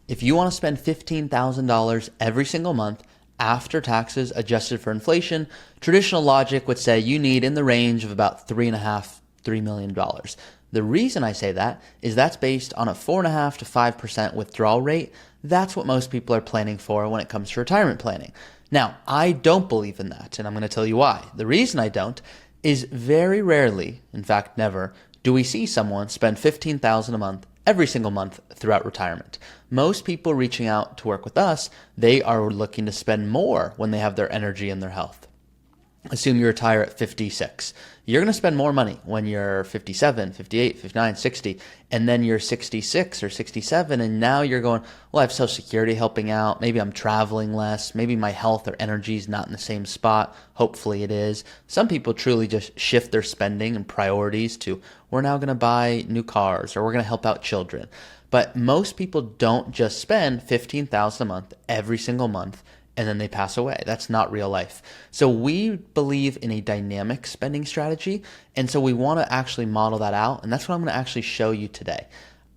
If you want to spend $15,000 every single month after taxes adjusted for inflation, traditional logic would say you need in the range of about $3 million. The reason I say that is that's based on a 4.5% to 5% withdrawal rate. That's what most people are planning for when it comes to retirement planning. Now, I don't believe in that, and I'm going to tell you why. The reason I don't is very rarely, in fact never, do we see someone spend $15,000 a month every single month throughout retirement. Most people reaching out to work with us, they are looking to spend more when they have their energy and their health. Assume you retire at 56. You're going to spend more money when you're 57, 58, 59, 60, and then you're 66 or 67, and now you're going, well, I have Social Security helping out. Maybe I'm traveling less. Maybe my health or energy is not in the same spot. Hopefully it is. Some people truly just shift their spending and priorities to, we're now going to buy new cars or we're going to help out children. But most people don't just spend $15,000 a month every single month and then they pass away. That's not real life. So we believe in a dynamic spending strategy. And so we want to actually model that out. And that's what I'm going to actually show you today.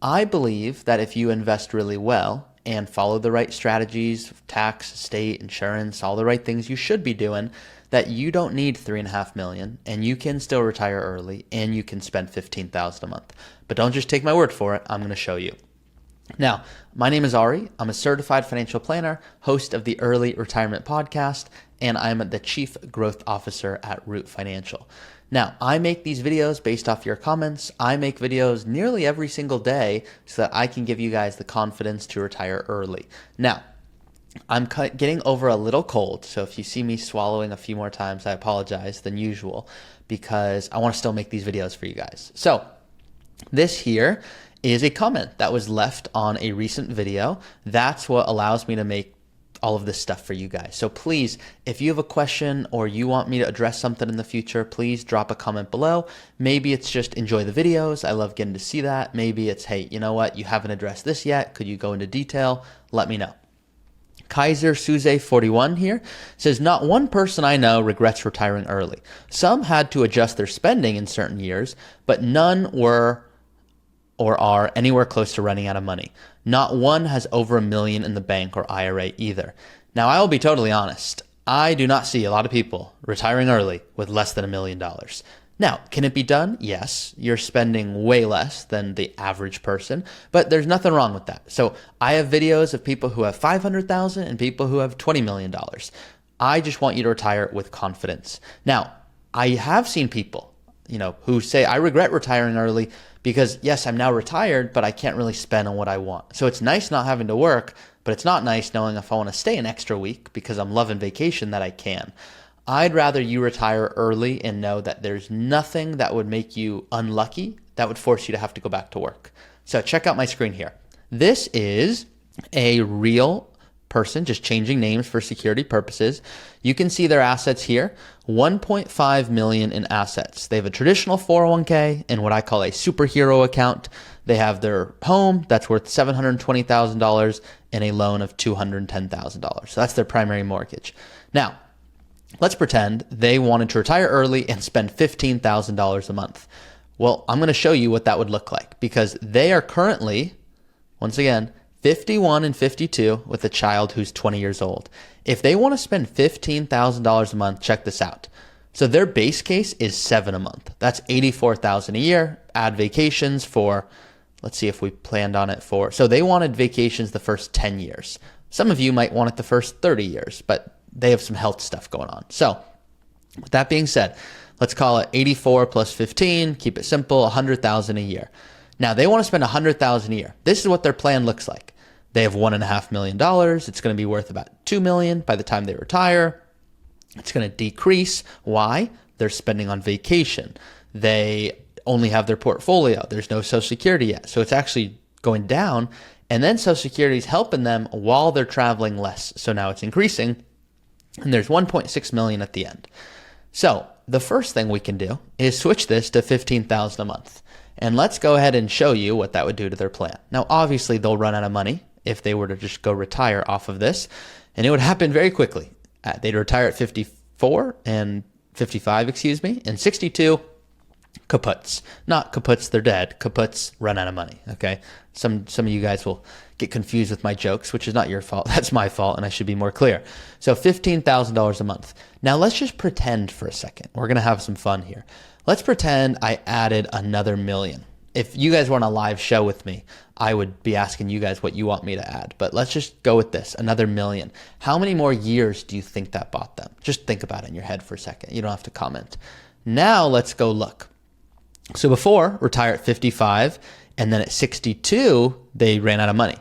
I believe that if you invest really well and follow the right strategies, tax, estate, insurance, all the right things you should be doing, that you don't need $3.5 million and you can still retire early and you can spend $15,000 a month. But don't just take my word for it. I'm going to show you. Now, my name is Ari. I'm a certified financial planner, host of the Early Retirement Podcast, and I'm the Chief Growth Officer at Root Financial. Now, I make these videos based off your comments. I make videos nearly every single day so that I can give you guys the confidence to retire early. Now, I'm getting over a little cold, so if you see me swallowing a few more times, I apologize than usual because I want to still make these videos for you guys. So, this here is a comment that was left on a recent video. That's what allows me to make all of this stuff for you guys. So please, if you have a question or you want me to address something in the future, please drop a comment below. Maybe it's just enjoy the videos. I love getting to see that. Maybe it's, hey, you know what? You haven't addressed this yet. Could you go into detail? Let me know. Kaiser Suze 41 here says, not one person I know regrets retiring early. Some had to adjust their spending in certain years, but none were or are anywhere close to running out of money. Not one has over $1 million in the bank or IRA either. Now, I will be totally honest. I do not see a lot of people retiring early with less than $1 million. Now, can it be done? Yes. You're spending way less than the average person, but there's nothing wrong with that. So I have videos of people who have $500,000 and people who have $20 million. I just want you to retire with confidence. Now, I have seen people, who say, I regret retiring early because yes, I'm now retired, but I can't really spend on what I want. So it's nice not having to work, but it's not nice knowing if I want to stay an extra week because I'm loving vacation that I can. I'd rather you retire early and know that there's nothing that would make you unlucky that would force you to have to go back to work. So check out my screen here. This is a real person, just changing names for security purposes. You can see their assets here, 1.5 million in assets. They have a traditional 401k and what I call a superhero account. They have their home that's worth $720,000 and a loan of $210,000. So that's their primary mortgage. Now, let's pretend they wanted to retire early and spend $15,000 a month. Well, I'm going to show you what that would look like because they are currently, once again, 51 and 52 with a child who's 20 years old. If they want to spend $15,000 a month, check this out. So their base case is $7,000 a month. That's $84,000 a year. Add vacations for, let's see if we planned on it for, so they wanted vacations the first 10 years. Some of you might want it the first 30 years, but they have some health stuff going on. So with that being said, let's call it 84 plus 15, keep it simple, $100,000 a year. Now they want to spend $100,000 a year. This is what their plan looks like. They have $1.5 million. It's going to be worth about $2 million by the time they retire. It's going to decrease. Why? They're spending on vacation. They only have their portfolio. There's no Social Security yet. So it's actually going down. And then Social Security is helping them while they're traveling less. So now it's increasing. And there's 1.6 million at the end. So the first thing we can do is switch this to $15,000 a month. And let's go ahead and show you what that would do to their plan. Now, obviously, they'll run out of money if they were to just go retire off of this. And it would happen very quickly. They'd retire at 54 and 55, and 62. Kaputs. Not kaputs, they're dead. Kaputs run out of money, okay? Some of you guys will get confused with my jokes, which is not your fault. That's my fault, and I should be more clear. So $15,000 a month. Now let's just pretend for a second. We're going to have some fun here. Let's pretend I added another million. If you guys were on a live show with me, I would be asking you guys what you want me to add. But let's just go with this, another million. How many more years do you think that bought them? Just think about it in your head for a second. You don't have to comment. Now let's go look. So before, retire at 55, and then at 62, they ran out of money.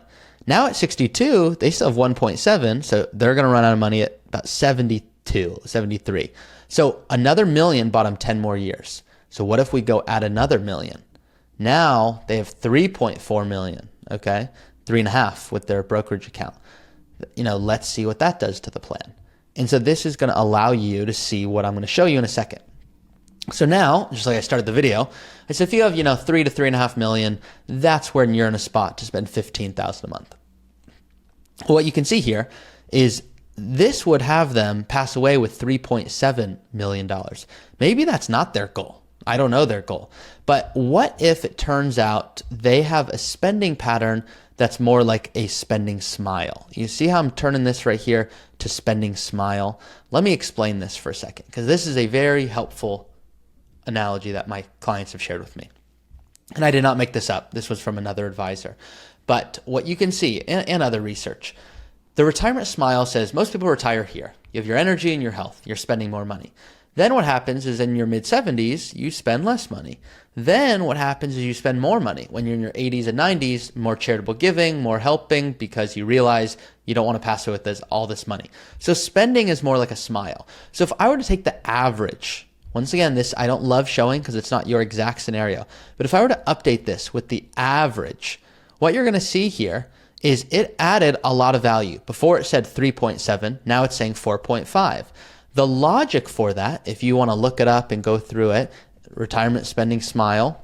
Now at 62, they still have 1.7, so they're going to run out of money at about 72, 73. So another million bought them 10 more years. So what if we go add another million? Now they have 3.4 million, okay? 3.5 with their brokerage account. Let's see what that does to the plan. And so this is going to allow you to see what I'm going to show you in a second. So now, just like I started the video, I said if you have, 3 to 3.5 million, that's when you're in a spot to spend $15,000 a month. What you can see here is this would have them pass away with $3.7 million. Maybe that's not their goal. I don't know their goal. But what if it turns out they have a spending pattern that's more like a spending smile? You see how I'm turning this right here to spending smile? Let me explain this for a second, because this is a very helpful analogy that my clients have shared with me. And I did not make this up. This was from another advisor. But what you can see in other research, the retirement smile says most people retire here. You have your energy and your health. You're spending more money. Then what happens is in your mid-70s, you spend less money. Then what happens is you spend more money. When you're in your 80s and 90s, more charitable giving, more helping, because you realize you don't want to pass away with all this money. So spending is more like a smile. So if I were to take the average, once again, this I don't love showing because it's not your exact scenario, but if I were to update this with the average, what you're going to see here is it added a lot of value. Before it said 3.7, now it's saying 4.5. The logic for that, if you want to look it up and go through it, retirement spending smile,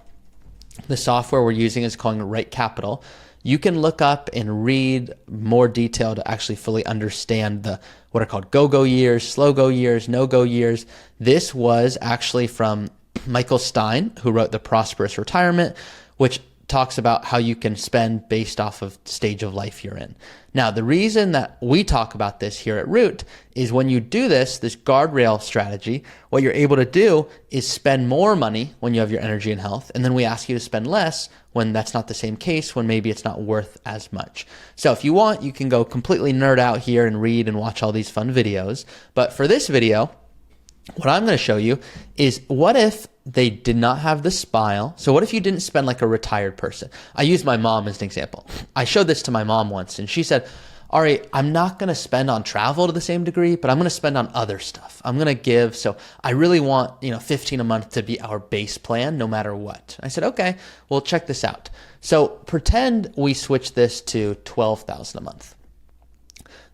the software we're using is called Right Capital. You can look up and read more detail to actually fully understand what are called go-go years, slow-go years, no-go years. This was actually from Michael Stein, who wrote The Prosperous Retirement, which talks about how you can spend based off of stage of life you're in. Now, the reason that we talk about this here at Root is when you do this guardrail strategy, what you're able to do is spend more money when you have your energy and health, and then we ask you to spend less when that's not the same case, when maybe it's not worth as much. So if you want, you can go completely nerd out here and read and watch all these fun videos. But for this video, what I'm going to show you is what if they did not have the smile. So what if you didn't spend like a retired person? I use my mom as an example. I showed this to my mom once and she said, Ari, I'm not going to spend on travel to the same degree, but I'm going to spend on other stuff. I'm going to give. So I really want, 15 a month to be our base plan no matter what. I said, okay, well, check this out. So pretend we switch this to 12,000 a month.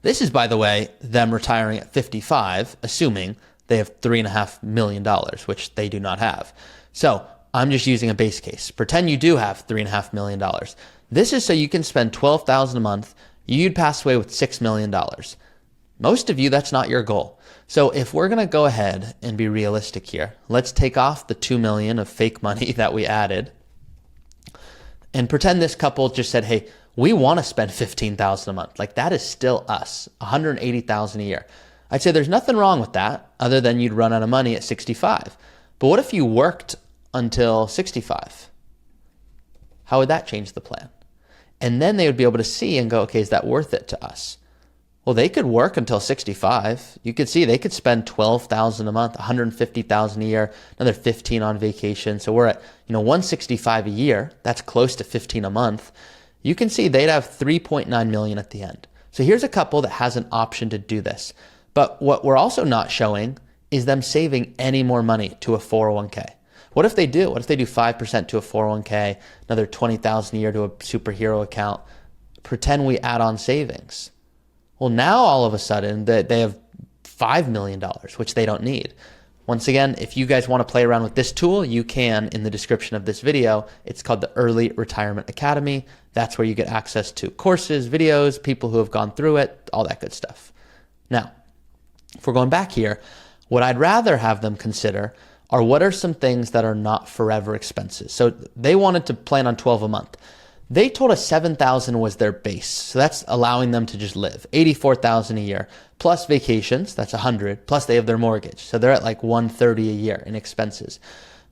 This is, by the way, them retiring at 55, assuming they have $3.5 million, which they do not have. So I'm just using a base case. Pretend you do have $3.5 million. This is so you can spend $12,000 a month. You'd pass away with $6 million. Most of you, that's not your goal. So if we're going to go ahead and be realistic here, let's take off the $2 million of fake money that we added and pretend this couple just said, hey, we want to spend $15,000 a month. Like that is still us, $180,000 a year. I'd say there's nothing wrong with that other than you'd run out of money at 65. But what if you worked until 65? How would that change the plan? And then they would be able to see and go, okay, is that worth it to us? Well, they could work until 65. You could see they could spend $12,000 a month, $150,000 a year, another 15 on vacation. So we're at, $165 a year. That's close to 15 a month. You can see they'd have $3.9 million at the end. So here's a couple that has an option to do this. But what we're also not showing is them saving any more money to a 401k. What if they do? What if they do 5% to a 401k, another $20,000 a year to a superhero account? Pretend we add on savings. Well, now all of a sudden they have $5 million, which they don't need. Once again, if you guys want to play around with this tool, you can in the description of this video. It's called the Early Retirement Academy. That's where you get access to courses, videos, people who have gone through it, all that good stuff. Now, if we're going back here, what I'd rather have them consider are what are some things that are not forever expenses. So they wanted to plan on 12 a month. They told us 7,000 was their base. So that's allowing them to just live. 84,000 a year plus vacations. That's 100 plus they have their mortgage. So they're at like 130 a year in expenses.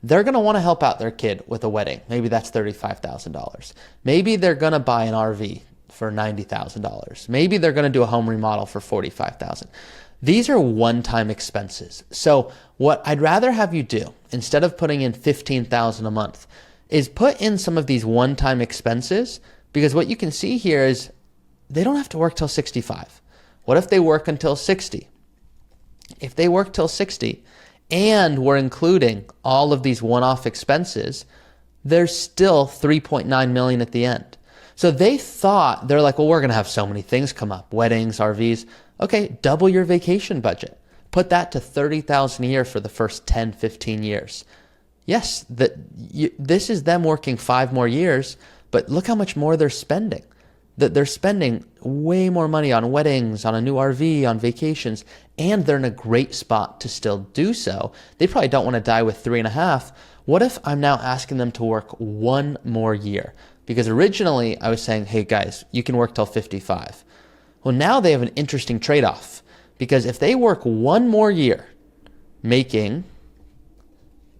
They're going to want to help out their kid with a wedding. Maybe that's $35,000. Maybe they're going to buy an RV for $90,000. Maybe they're going to do a home remodel for $45,000. These are one-time expenses. So what I'd rather have you do, instead of putting in $15,000 a month, is put in some of these one-time expenses, because what you can see here is they don't have to work till 65. What if they work until 60? If they work till 60 and we're including all of these one-off expenses, there's still $3.9 million at the end. So they thought, they're like, well, we're going to have so many things come up, weddings, RVs. Okay, double your vacation budget. Put that to $30,000 a year for the first 10, 15 years. Yes, this is them working 5 more years, but look how much more they're spending. That they're spending way more money on weddings, on a new RV, on vacations, and they're in a great spot to still do so. They probably don't want to die with 3.5. What if I'm now asking them to work 1 more year? Because originally I was saying, hey guys, you can work till 55. Well, now they have an interesting trade-off, because if they work 1 more year, making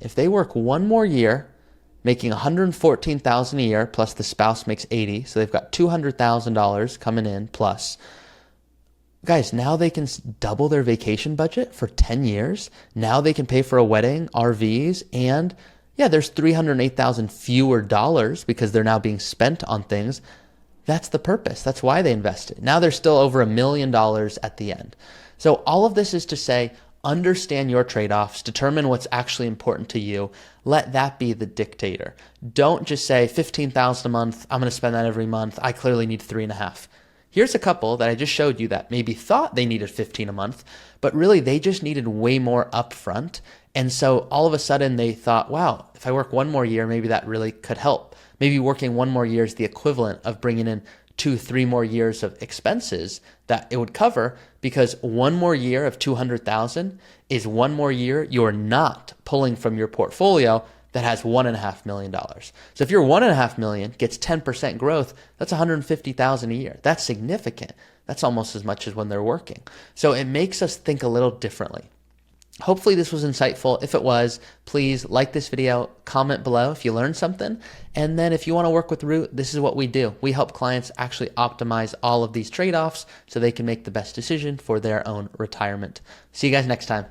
$114,000 a year, plus the spouse makes $80,000, so they've got $200,000 coming in plus. Guys, now they can double their vacation budget for 10 years. Now they can pay for a wedding, RVs, and yeah, there's $308,000 fewer dollars because they're now being spent on things. That's the purpose. That's why they invested. Now they're still over $1 million at the end. So all of this is to say, understand your trade-offs, determine what's actually important to you. Let that be the dictator. Don't just say $15,000 a month, I'm going to spend that every month. I clearly need 3.5. Here's a couple that I just showed you that maybe thought they needed 15 a month, but really they just needed way more upfront. And so all of a sudden they thought, wow, if I work 1 more year, maybe that really could help. Maybe working 1 more year is the equivalent of bringing in 2-3 more years of expenses that it would cover, because 1 more year of 200,000 is 1 more year you're not pulling from your portfolio that has $1.5 million. So if your $1.5 million gets 10% growth, that's $150,000 a year. That's significant. That's almost as much as when they're working. So it makes us think a little differently. Hopefully this was insightful. If it was, please like this video, comment below if you learned something. And then if you want to work with Root, this is what we do. We help clients actually optimize all of these trade-offs so they can make the best decision for their own retirement. See you guys next time.